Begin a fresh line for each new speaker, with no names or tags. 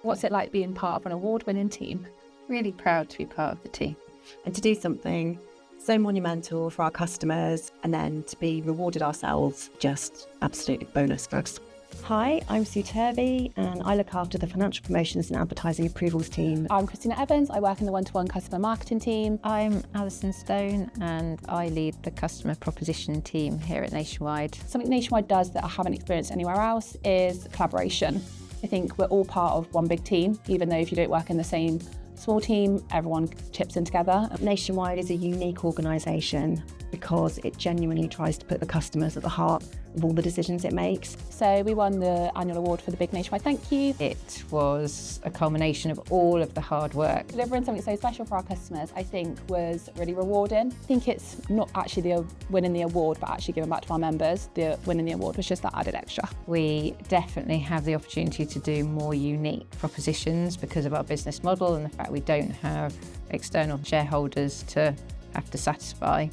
What's it like being part of an award-winning team?
Really proud to be part of the team.
And to do something so monumental for our customers and then to be rewarded ourselves, just absolutely bonus for us.
Hi, I'm Turvey and I look after the financial promotions and advertising approvals team.
I'm Krystyna Evans. I work in the one-to-one customer marketing team.
I'm Alison Stone and I lead the customer proposition team here at Nationwide.
Something Nationwide does that I haven't experienced anywhere else is collaboration. I think we're all part of one big team, even though if you don't work in the same small team, everyone chips in together.
Nationwide is a unique organisation because it genuinely tries to put the customers at the heart of all the decisions it makes.
So we won the annual award for the Big Nationwide Thank You.
It was a culmination of all of the hard work.
Delivering something so special for our customers, I think, was really rewarding. I think it's not actually the winning the award, but actually giving back to our members. The winning the award was just that added extra.
We definitely have the opportunity to do more unique propositions because of our business model and the fact we don't have external shareholders to have to satisfy.